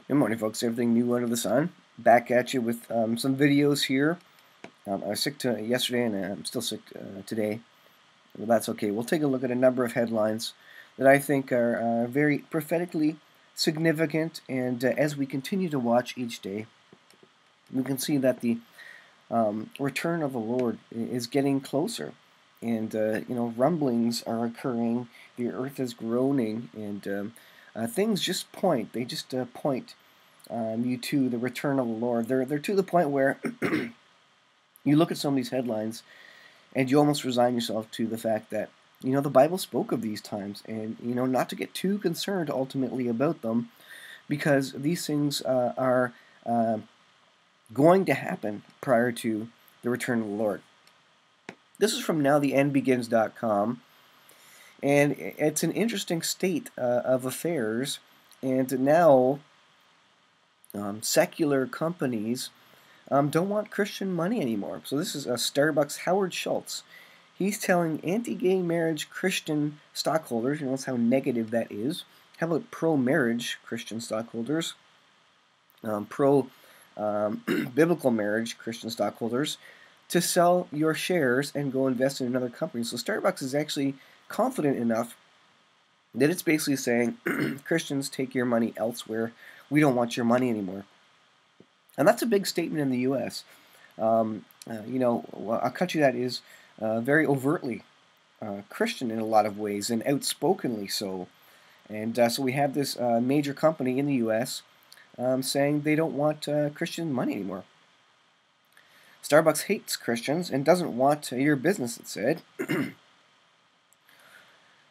Good morning, folks. Everything new under the sun. Back at you with some videos here. I was sick yesterday, and I'm still sick today. Well, that's okay. We'll take a look at a number of headlines that I think are very prophetically significant. And as we continue to watch each day, we can see that the return of the Lord is getting closer. And, rumblings are occurring. The earth is groaning, and things just point. They just point you to the return of the Lord. They're to the point where you look at some of these headlines and you almost resign yourself to the fact that the Bible spoke of these times, and not to get too concerned ultimately about them, because these things are going to happen prior to the return of the Lord. This is from nowtheendbegins.com, and it's an interesting state of affairs. And now secular companies don't want Christian money anymore. So this is Starbucks' Howard Schultz. He's telling anti-gay marriage Christian stockholders, notice how negative that is. How about pro-marriage Christian stockholders? Pro-biblical marriage Christian stockholders to sell your shares and go invest in another company. So Starbucks is actually confident enough that it's basically saying, Christians, take your money elsewhere. We don't want your money anymore. And that's a big statement in the U.S. A country that is very overtly Christian in a lot of ways, and outspokenly so. And so we have this major company in the U.S. Saying they don't want Christian money anymore. Starbucks hates Christians and doesn't want your business, it said.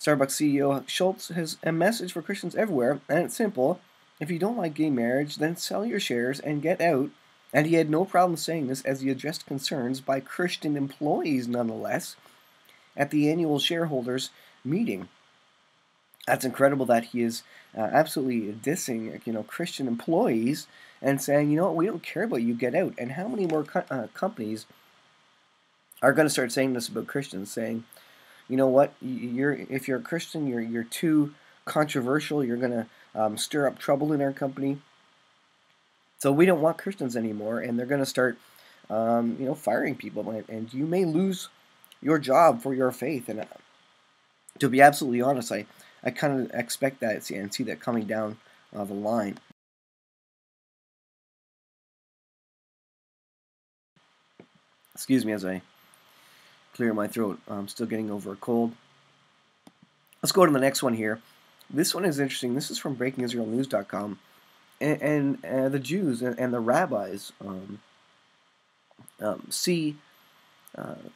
Starbucks CEO Schultz has a message for Christians everywhere, and it's simple. If you don't like gay marriage, then sell your shares and get out. And he had no problem saying this as he addressed concerns by Christian employees, nonetheless, at the annual shareholders meeting. That's incredible that he is absolutely dissing, Christian employees and saying, we don't care about you, get out. And how many more companies are going to start saying this about Christians, saying, you know what, if you're a Christian, you're too controversial, you're going to stir up trouble in our company. So we don't want Christians anymore, and they're going to start, firing people, and you may lose your job for your faith. And to be absolutely honest, I kind of expect that and see that coming down the line. Excuse me as I clear my throat. I'm still getting over a cold. Let's go to the next one here. This one is interesting. This is from BreakingIsraelNews.com. And the Jews and the rabbis see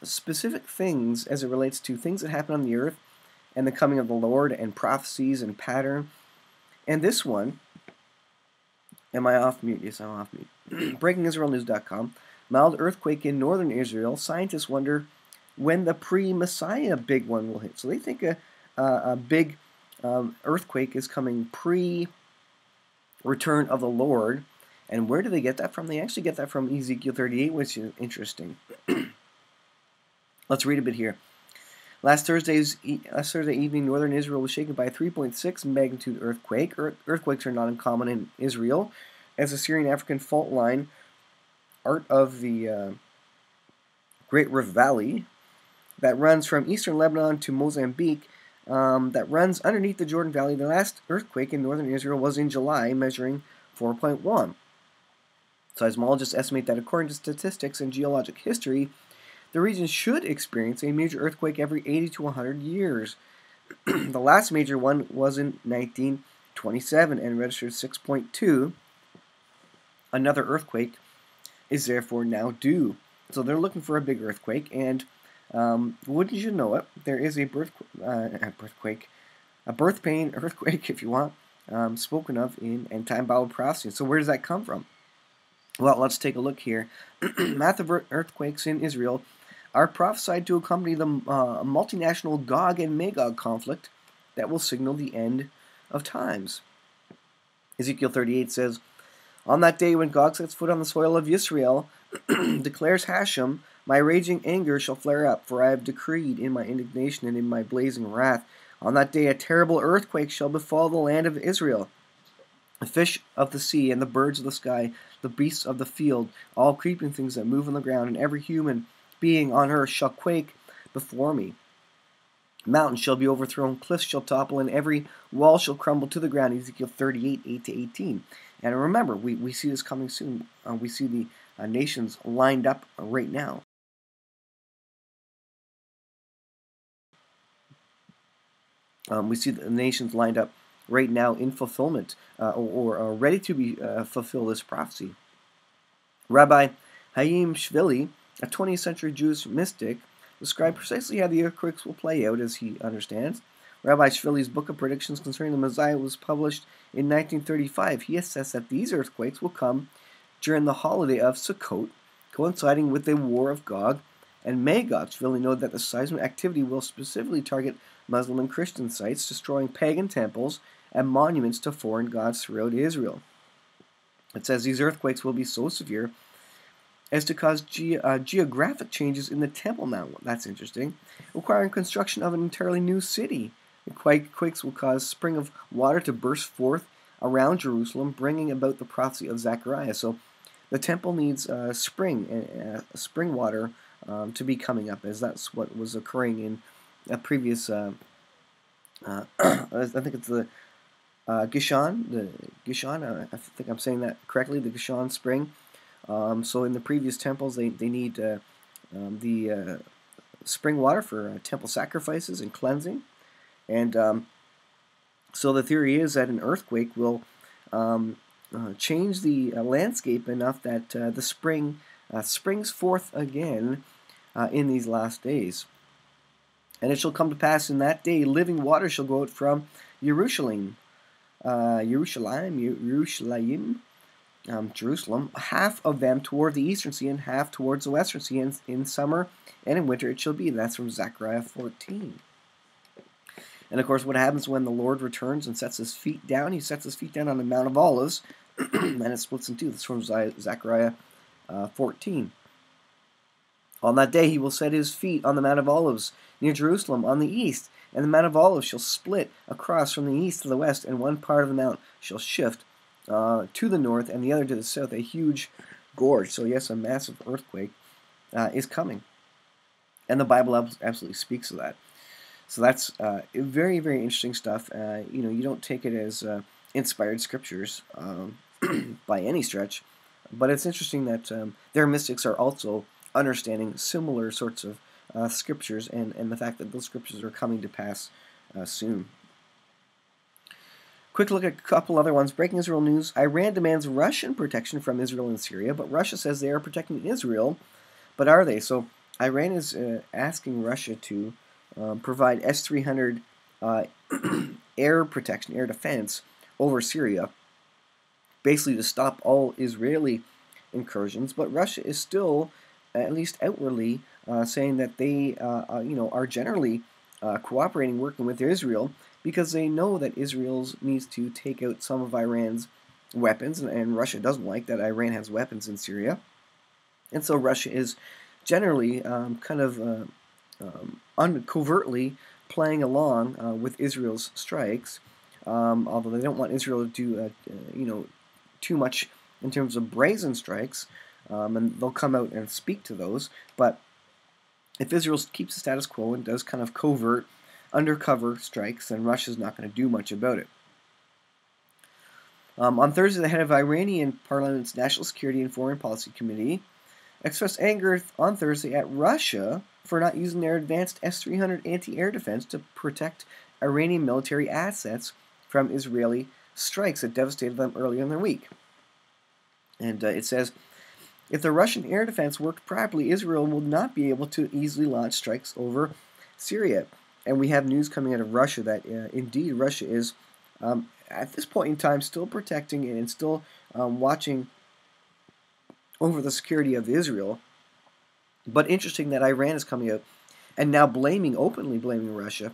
specific things as it relates to things that happen on the earth and the coming of the Lord and prophecies and pattern. And this one, am I off mute? Yes, I'm off mute. BreakingIsraelNews.com. Mild earthquake in northern Israel. Scientists wonder when the pre-Messiah big one will hit. So they think a big earthquake is coming pre-return of the Lord. And where do they get that from? They actually get that from Ezekiel 38, which is interesting. Let's read a bit here. Last Thursday evening, northern Israel was shaken by a 3.6 magnitude earthquake. Earthquakes are not uncommon in Israel, as the Syrian-African fault line, part of the Great Rift Valley, that runs from eastern Lebanon to Mozambique, that runs underneath the Jordan Valley. The last earthquake in northern Israel was in July, measuring 4.1. Seismologists estimate that according to statistics and geologic history, the region should experience a major earthquake every 80 to 100 years. The last major one was in 1927 and registered 6.2. Another earthquake is therefore now due. So they're looking for a big earthquake, and wouldn't you know it, there is a birth pain earthquake, if you want, spoken of in end-time Bible prophecy. So where does that come from? Well, let's take a look here. Massive earthquakes in Israel are prophesied to accompany the multinational Gog and Magog conflict that will signal the end of times. Ezekiel 38 says, on that day when Gog sets foot on the soil of Israel, declares Hashem, my raging anger shall flare up, for I have decreed in my indignation and in my blazing wrath. On that day a terrible earthquake shall befall the land of Israel. The fish of the sea and the birds of the sky, the beasts of the field, all creeping things that move on the ground, and every human being on earth shall quake before me. Mountains shall be overthrown, cliffs shall topple, and every wall shall crumble to the ground. Ezekiel 38, 8-18. And remember, we see this coming soon. We see the nations lined up right now. We see the nations lined up right now in fulfillment, or ready to be fulfill this prophecy. Rabbi Haim Shvili, a 20th century Jewish mystic, described precisely how the earthquakes will play out as he understands. Rabbi Shvili's book of predictions concerning the Messiah was published in 1935. He assessed that these earthquakes will come during the holiday of Sukkot, coinciding with the war of Gog and Magog. Shvili noted that the seismic activity will specifically target Muslim and Christian sites, destroying pagan temples and monuments to foreign gods throughout Israel. It says these earthquakes will be so severe as to cause geographic changes in the Temple Mount. That's interesting. Requiring construction of an entirely new city. The quakes will cause a spring of water to burst forth around Jerusalem, bringing about the prophecy of Zechariah. So the temple needs spring water to be coming up, as that's what was occurring in a previous, I think it's the Gishon, I think I'm saying that correctly, the Gishon spring. So in the previous temples, they need the spring water for temple sacrifices and cleansing. And so the theory is that an earthquake will change the landscape enough that the spring springs forth again in these last days. And it shall come to pass in that day, living water shall go out from Jerusalem, Jerusalem, half of them toward the eastern sea and half towards the western sea. And in summer and in winter it shall be. That's from Zechariah 14. And of course, what happens when the Lord returns and sets his feet down? He sets his feet down on the Mount of Olives, and it splits in two. That's from Zechariah 14. On that day he will set his feet on the Mount of Olives near Jerusalem on the east, and the Mount of Olives shall split across from the east to the west, and one part of the mount shall shift to the north and the other to the south. A huge gorge. So yes, a massive earthquake is coming, and the Bible absolutely speaks of that. So that's very, very interesting stuff. You don't take it as inspired scriptures by any stretch, but it's interesting that their mystics are also understanding similar sorts of scriptures, and the fact that those scriptures are coming to pass soon. Quick look at a couple other ones. Breaking Israel news. Iran demands Russian protection from Israel and Syria, but Russia says they are protecting Israel. But are they? So Iran is asking Russia to provide S-300 air protection, air defense over Syria, basically to stop all Israeli incursions. But Russia is still, at least outwardly, saying that they are generally cooperating, working with Israel, because they know that Israel needs to take out some of Iran's weapons, and Russia doesn't like that Iran has weapons in Syria. And so Russia is generally covertly playing along with Israel's strikes, although they don't want Israel to do too much in terms of brazen strikes, and they'll come out and speak to those. But if Israel keeps the status quo and does kind of covert, undercover strikes, then Russia's not going to do much about it. On Thursday, the head of Iranian Parliament's National Security and Foreign Policy Committee expressed anger on Thursday at Russia for not using their advanced S-300 anti-air defense to protect Iranian military assets from Israeli strikes that devastated them earlier in the week. And it says, if the Russian air defense worked properly, Israel will not be able to easily launch strikes over Syria. And we have news coming out of Russia that indeed Russia is, at this point in time, still protecting and still watching over the security of Israel. But interesting that Iran is coming out and now openly blaming Russia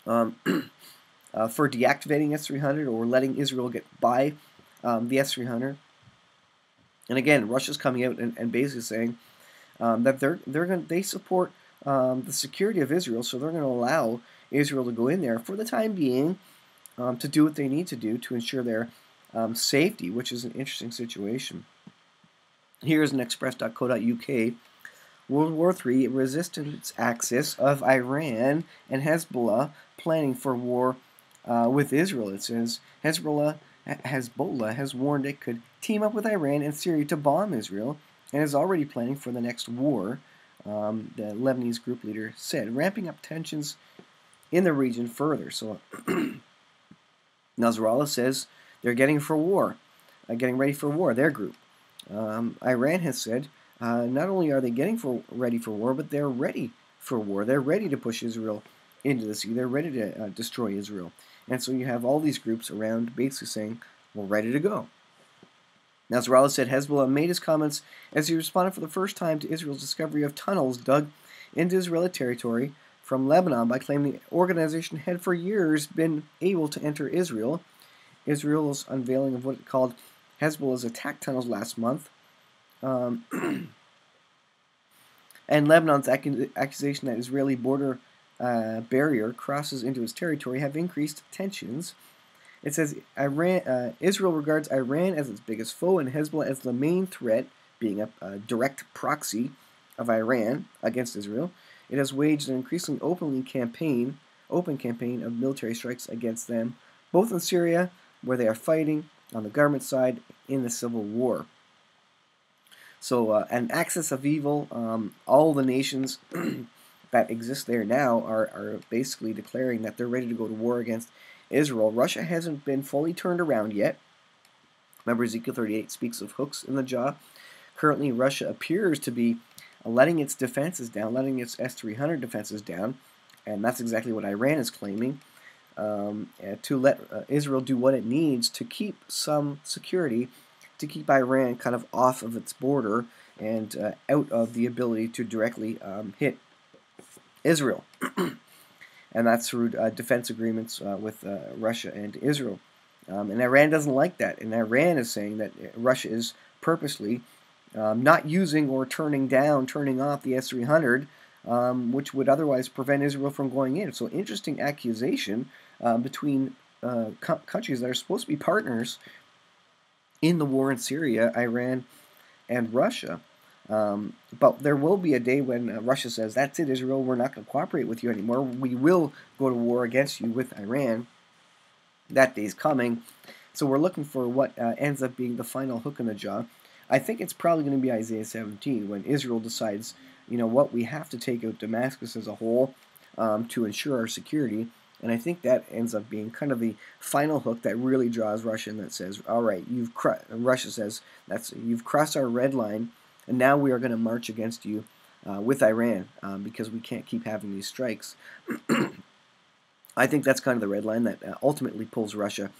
for deactivating S-300 or letting Israel get by the S-300. And again, Russia's coming out and basically saying that they support the security of Israel, so they're going to allow Israel to go in there for the time being to do what they need to do to ensure their safety, which is an interesting situation. Here is an express.co.uk. World War III resistance axis of Iran and Hezbollah planning for war with Israel. It says Hezbollah has warned it could team up with Iran and Syria to bomb Israel and is already planning for the next war, the Lebanese group leader said, ramping up tensions in the region further. So Nasrallah says they're getting ready for war, their group. Iran has said not only are they ready for war, but they're ready for war. They're ready to push Israel into the sea. They're ready to destroy Israel. And so you have all these groups around basically saying, we're ready to go. Nasrallah said Hezbollah made his comments as he responded for the first time to Israel's discovery of tunnels dug into Israeli territory from Lebanon by claiming the organization had for years been able to enter Israel. Israel's unveiling of what it called Hezbollah's attack tunnels last month, and Lebanon's accusation that Israeli border barrier crosses into its territory have increased tensions. It says Israel regards Iran as its biggest foe and Hezbollah as the main threat, being a direct proxy of Iran against Israel. It has waged an increasingly open campaign of military strikes against them, both in Syria, where they are fighting on the government side in the civil war. So an axis of evil, all the nations that exist there now are basically declaring that they're ready to go to war against Israel. Russia hasn't been fully turned around yet. Remember, Ezekiel 38 speaks of hooks in the jaw. Currently, Russia appears to be letting its defenses down, letting its S-300 defenses down, and that's exactly what Iran is claiming, to let Israel do what it needs to keep some security, to keep Iran kind of off of its border and out of the ability to directly hit Israel. And that's through defense agreements with Russia and Israel. And Iran doesn't like that. And Iran is saying that Russia is purposely not using or turning off the S-300, which would otherwise prevent Israel from going in. So interesting accusation between countries that are supposed to be partners in the war in Syria, Iran and Russia. But there will be a day when Russia says, that's it, Israel, we're not going to cooperate with you anymore. We will go to war against you with Iran. That day's coming. So we're looking for what ends up being the final hook in the jaw. I think it's probably going to be Isaiah 17 when Israel decides, you know what, we have to take out Damascus as a whole to ensure our security. And I think that ends up being kind of the final hook that really draws Russia in, that says, all right, Russia says, you've crossed our red line, and now we are going to march against you with Iran because we can't keep having these strikes. I think that's kind of the red line that ultimately pulls Russia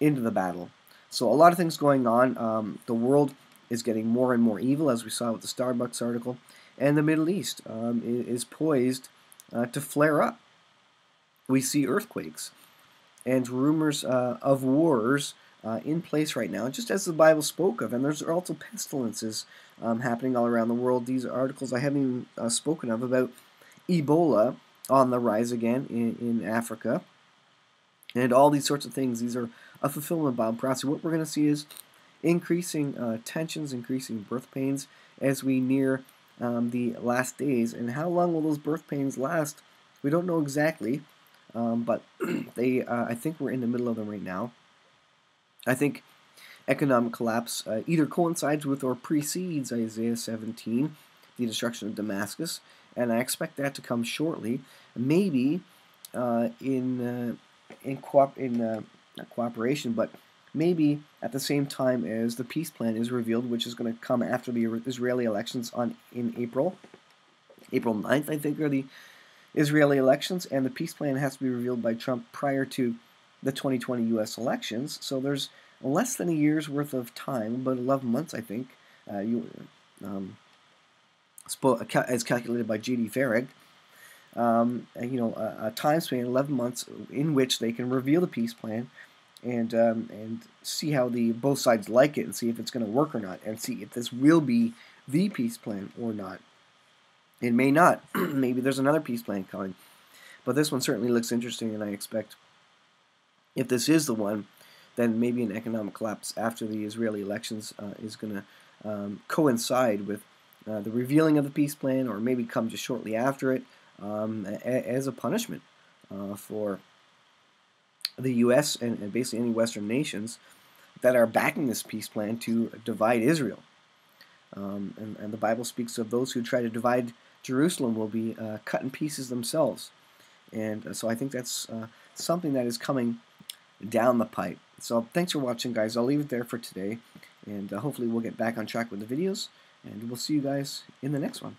into the battle. So a lot of things going on. The world is getting more and more evil, as we saw with the Starbucks article, and the Middle East is poised to flare up. We see earthquakes and rumors of wars in place right now, just as the Bible spoke of. And there's also pestilences happening all around the world. These articles I haven't even spoken of about Ebola on the rise again in Africa, and all these sorts of things. These are a fulfillment of Bible prophecy. What we're going to see is increasing tensions, increasing birth pains as we near the last days. And how long will those birth pains last? We don't know exactly, but I think we're in the middle of them right now. I think economic collapse either coincides with or precedes Isaiah 17, the destruction of Damascus, and I expect that to come shortly. Maybe not cooperation, but maybe at the same time as the peace plan is revealed, which is going to come after the Israeli elections in April 9th, I think, are the Israeli elections, and the peace plan has to be revealed by Trump prior to the 2020 U.S. elections. So there's less than a year's worth of time, about 11 months, I think, as calculated by J.D. Farag. A time span, 11 months, in which they can reveal the peace plan and see how both sides like it, and see if it's going to work or not, and see if this will be the peace plan or not. It may not. Maybe there's another peace plan coming. But this one certainly looks interesting, and I expect, if this is the one, then maybe an economic collapse after the Israeli elections is going to coincide with the revealing of the peace plan, or maybe come just shortly after it, as a punishment for the U.S. and basically any Western nations that are backing this peace plan to divide Israel. And the Bible speaks of those who try to divide Jerusalem will be cut in pieces themselves. And so I think that's something that is coming down the pipe. So thanks for watching, guys. I'll leave it there for today, and hopefully we'll get back on track with the videos, and we'll see you guys in the next one.